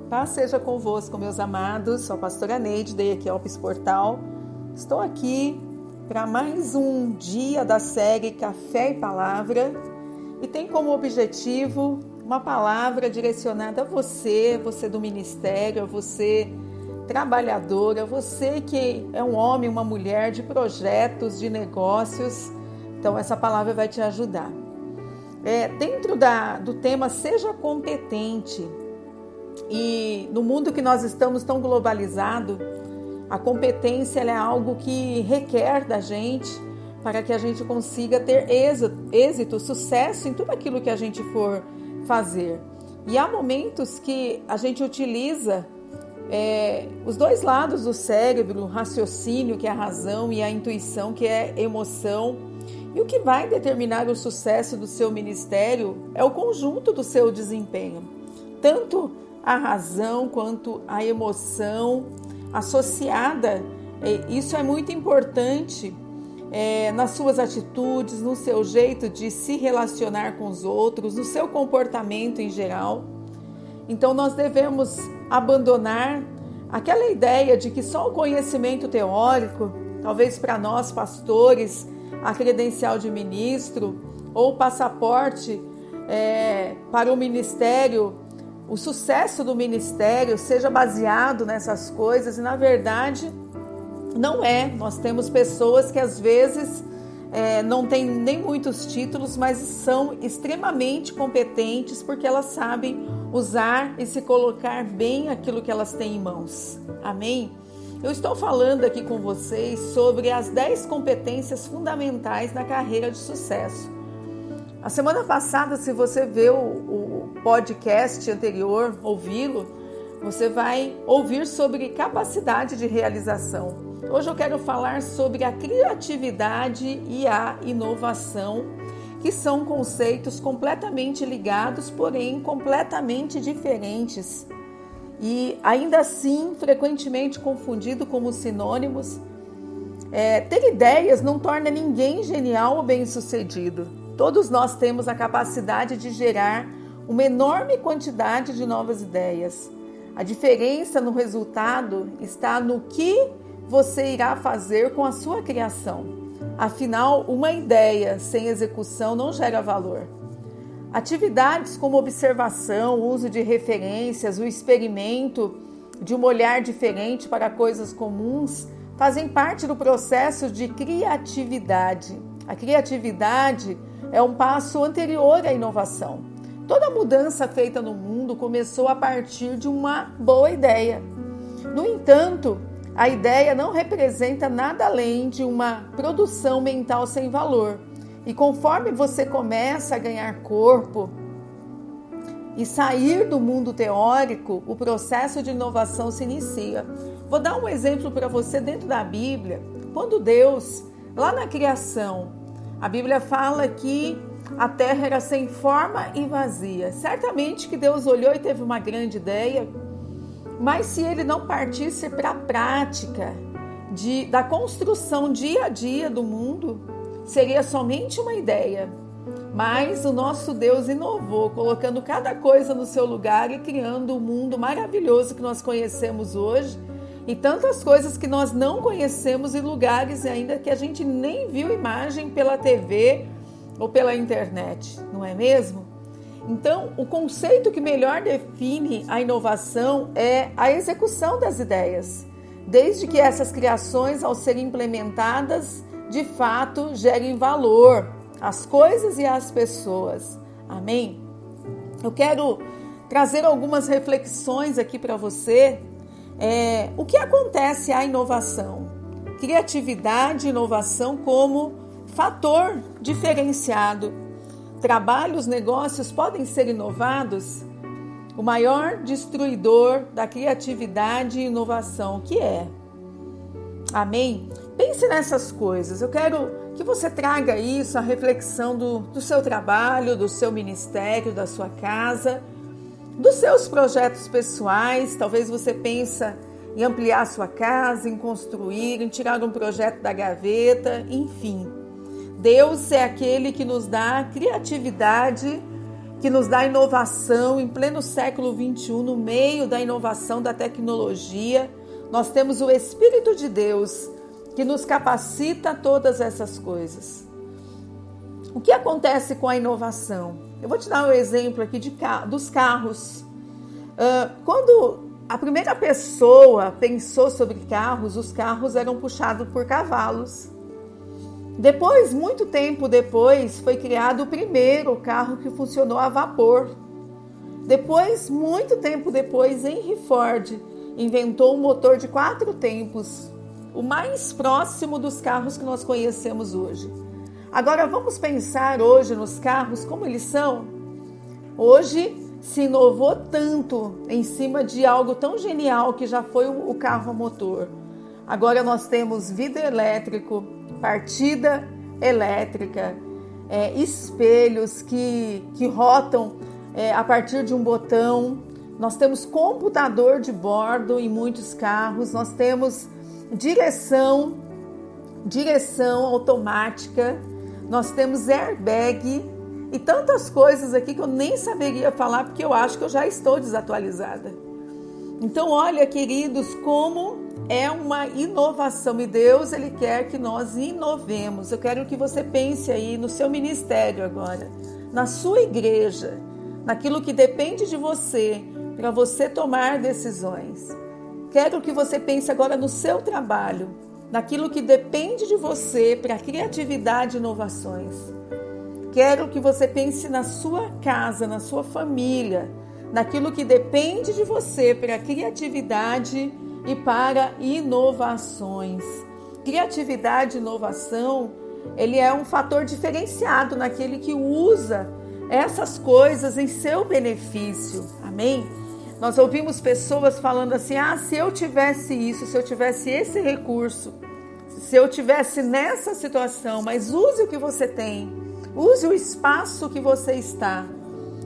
Paz seja convosco, meus amados. Sou a pastora Neide, da Equiopes Portal. Estou aqui para mais um dia da série Café e Palavra e tem como objetivo uma palavra direcionada a você, você do ministério, a você trabalhadora, você que é um homem, uma mulher de projetos, de negócios. Então essa palavra vai te ajudar. Dentro do tema Seja Competente, e no mundo que nós estamos tão globalizado, a competência é algo que requer da gente para que a gente consiga ter êxito, sucesso em tudo aquilo que a gente for fazer. E há momentos que a gente utiliza os dois lados do cérebro, o raciocínio, que é a razão, e a intuição, que é a emoção. E o que vai determinar o sucesso do seu ministério é o conjunto do seu desempenho. Tanto a razão quanto a emoção associada, isso é muito importante nas suas atitudes, no seu jeito de se relacionar com os outros, no seu comportamento em geral. Então nós devemos abandonar aquela ideia de que só o conhecimento teórico, talvez para nós pastores, a credencial de ministro ou passaporte para o ministério, o sucesso do ministério seja baseado nessas coisas, e na verdade não é. Nós temos pessoas que às vezes não têm nem muitos títulos, mas são extremamente competentes porque elas sabem usar e se colocar bem aquilo que elas têm em mãos. Amém? Eu estou falando aqui com vocês sobre as 10 competências fundamentais na carreira de sucesso. A semana passada, se você vê o podcast anterior, ouvi-lo, você vai ouvir sobre capacidade de realização. Hoje eu quero falar sobre a criatividade e a inovação, que são conceitos completamente ligados, porém completamente diferentes. E ainda assim, frequentemente confundido como sinônimos. Ter ideias não torna ninguém genial ou bem-sucedido. Todos nós temos a capacidade de gerar uma enorme quantidade de novas ideias. A diferença no resultado está no que você irá fazer com a sua criação. Afinal, uma ideia sem execução não gera valor. Atividades como observação, uso de referências, o experimento de um olhar diferente para coisas comuns fazem parte do processo de criatividade. A criatividade é um passo anterior à inovação. Toda mudança feita no mundo começou a partir de uma boa ideia. No entanto, a ideia não representa nada além de uma produção mental sem valor. E conforme você começa a ganhar corpo e sair do mundo teórico, o processo de inovação se inicia. Vou dar um exemplo para você dentro da Bíblia. Quando Deus, lá na criação, a Bíblia fala que a terra era sem forma e vazia. Certamente que Deus olhou e teve uma grande ideia, mas se ele não partisse para a prática da construção dia a dia do mundo, seria somente uma ideia. Mas o nosso Deus inovou, colocando cada coisa no seu lugar e criando o mundo maravilhoso que nós conhecemos hoje, e tantas coisas que nós não conhecemos em lugares ainda que a gente nem viu imagem pela TV ou pela internet, não é mesmo? Então, o conceito que melhor define a inovação é a execução das ideias, desde que essas criações, ao serem implementadas, de fato, gerem valor às coisas e às pessoas. Amém? Eu quero trazer algumas reflexões aqui para você. O que acontece à inovação? Criatividade e inovação como fator diferenciado. Trabalhos, negócios podem ser inovados? O maior destruidor da criatividade e inovação, o que é? Amém? Pense nessas coisas. Eu quero que você traga isso, a reflexão do seu trabalho, do seu ministério, da sua casa, dos seus projetos pessoais. Talvez você pense em ampliar a sua casa, em construir, em tirar um projeto da gaveta, enfim. Deus é aquele que nos dá criatividade que nos dá inovação em pleno século XXI, no meio da inovação da tecnologia. Nós temos o Espírito de Deus que nos capacita a todas essas coisas. O que acontece com a inovação? Eu vou te dar um exemplo aqui dos carros. Quando a primeira pessoa pensou sobre carros, os carros eram puxados por cavalos. Depois, muito tempo depois, foi criado o primeiro carro que funcionou a vapor. Depois, muito tempo depois, Henry Ford inventou um motor de 4 tempos, o mais próximo dos carros que nós conhecemos hoje. Agora, vamos pensar hoje nos carros como eles são? Hoje se inovou tanto em cima de algo tão genial que já foi o carro a motor. Agora nós temos vidro elétrico, partida elétrica, espelhos que rotam a partir de um botão. Nós temos computador de bordo em muitos carros. Nós temos direção automática. Nós temos airbag e tantas coisas aqui que eu nem saberia falar porque eu acho que eu já estou desatualizada. Então, olha, queridos, como é uma inovação e Deus, Ele quer que nós inovemos. Eu quero que você pense aí no seu ministério agora, na sua igreja, naquilo que depende de você, para você tomar decisões. Quero que você pense agora no seu trabalho, naquilo que depende de você para criatividade e inovações. Quero que você pense na sua casa, na sua família, naquilo que depende de você para criatividade e para inovações. Criatividade e inovação, ele é um fator diferenciado naquele que usa essas coisas em seu benefício. Amém? Nós ouvimos pessoas falando assim, se eu tivesse isso, se eu tivesse esse recurso, se eu tivesse nessa situação, mas use o que você tem, use o espaço que você está,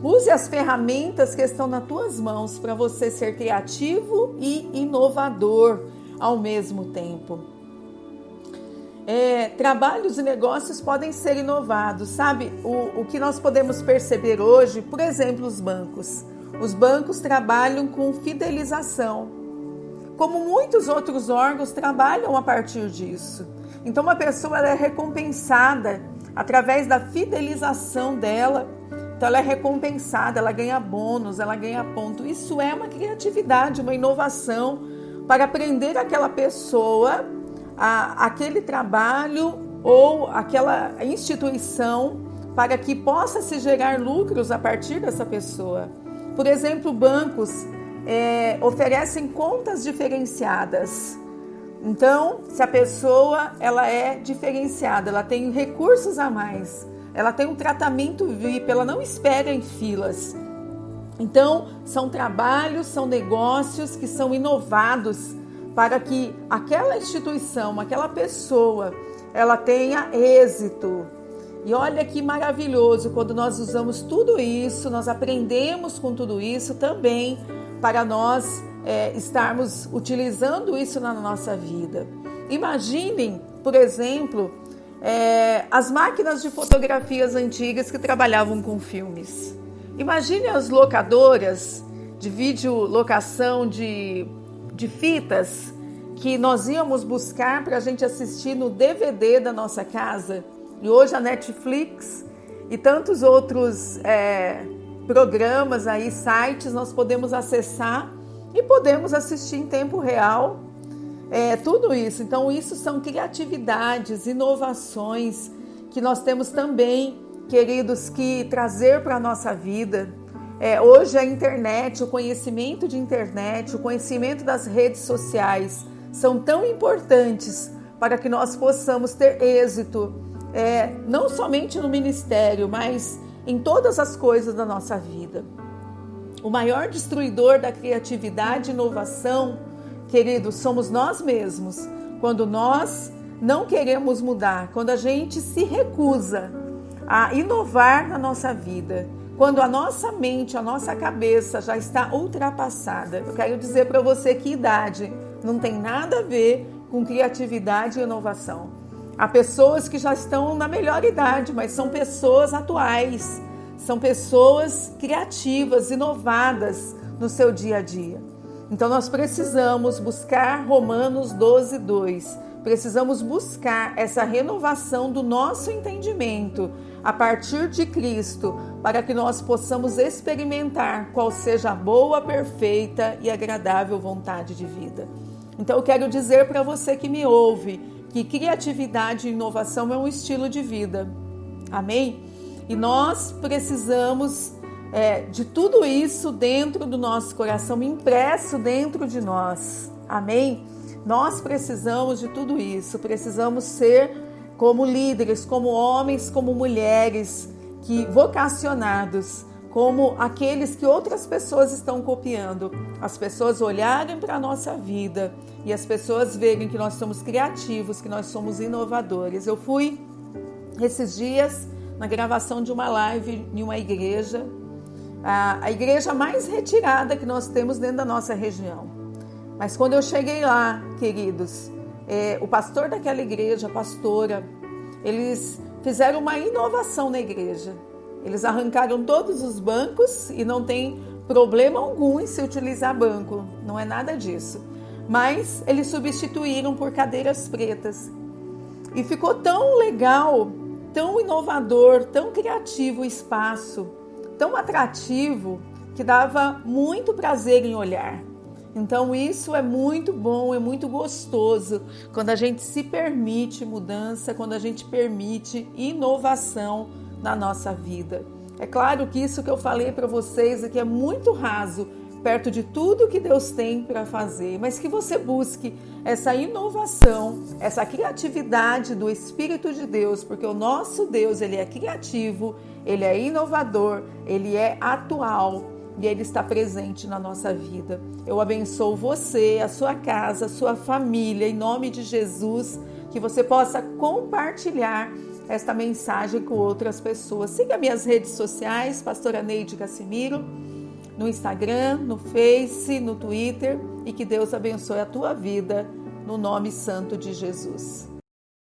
use as ferramentas que estão nas tuas mãos para você ser criativo e inovador ao mesmo tempo. Trabalhos e negócios podem ser inovados, sabe? O que nós podemos perceber hoje, por exemplo, os bancos. Os bancos trabalham com fidelização, como muitos outros órgãos trabalham a partir disso. Então, uma pessoa ela é recompensada através da fidelização dela. Então, ela é recompensada, ela ganha bônus, ela ganha ponto. Isso é uma criatividade, uma inovação para prender aquela pessoa aquele trabalho ou aquela instituição para que possa se gerar lucros a partir dessa pessoa. Por exemplo, bancos oferecem contas diferenciadas. Então, se a pessoa ela é diferenciada, ela tem recursos a mais, ela tem um tratamento VIP, ela não espera em filas. Então, são trabalhos, são negócios que são inovados para que aquela instituição, aquela pessoa, ela tenha êxito. E olha que maravilhoso, quando nós usamos tudo isso, nós aprendemos com tudo isso também para nós estarmos utilizando isso na nossa vida. Imaginem, por exemplo, as máquinas de fotografias antigas que trabalhavam com filmes. Imagine as locadoras de videolocação de fitas que nós íamos buscar para a gente assistir no DVD da nossa casa. E hoje a Netflix e tantos outros programas, aí, sites, nós podemos acessar e podemos assistir em tempo real tudo isso. Então, isso são criatividades, inovações que nós temos também, queridos, que trazer para a nossa vida. Hoje a internet, o conhecimento de internet, o conhecimento das redes sociais são tão importantes para que nós possamos ter êxito, não somente no ministério, mas em todas as coisas da nossa vida. O maior destruidor da criatividade e inovação, queridos, somos nós mesmos. Quando nós não queremos mudar, quando a gente se recusa a inovar na nossa vida, quando a nossa mente, a nossa cabeça já está ultrapassada. Eu quero dizer para você que idade não tem nada a ver com criatividade e inovação. Há pessoas que já estão na melhor idade, mas são pessoas atuais, são pessoas criativas, inovadas no seu dia a dia. Então nós precisamos buscar Romanos 12:2. Precisamos buscar essa renovação do nosso entendimento a partir de Cristo, para que nós possamos experimentar qual seja a boa, perfeita e agradável vontade de vida. Então eu quero dizer para você que me ouve que criatividade e inovação é um estilo de vida. Amém? E nós precisamos de tudo isso dentro do nosso coração, impresso dentro de nós. Amém? Nós precisamos de tudo isso, precisamos ser como líderes, como homens, como mulheres vocacionados, como aqueles que outras pessoas estão copiando. As pessoas olharem para a nossa vida e as pessoas verem que nós somos criativos, que nós somos inovadores. Eu fui esses dias na gravação de uma live em uma igreja, a igreja mais retirada que nós temos dentro da nossa região. Mas quando eu cheguei lá, queridos, o pastor daquela igreja, a pastora, eles fizeram uma inovação na igreja. Eles arrancaram todos os bancos e não tem problema algum em se utilizar banco, não é nada disso. Mas eles substituíram por cadeiras pretas. E ficou tão legal, tão inovador, tão criativo o espaço, tão atrativo, que dava muito prazer em olhar. Então isso é muito bom, é muito gostoso quando a gente se permite mudança, quando a gente permite inovação na nossa vida. É claro que isso que eu falei para vocês aqui é muito raso, perto de tudo que Deus tem para fazer, mas que você busque essa inovação, essa criatividade do Espírito de Deus, porque o nosso Deus, ele é criativo, ele é inovador, ele é atual. E Ele está presente na nossa vida. Eu abençoo você, a sua casa, a sua família, em nome de Jesus, que você possa compartilhar esta mensagem com outras pessoas. Siga minhas redes sociais, Pastora Neide Cassimiro, no Instagram, no Face, no Twitter, e que Deus abençoe a tua vida, no nome santo de Jesus.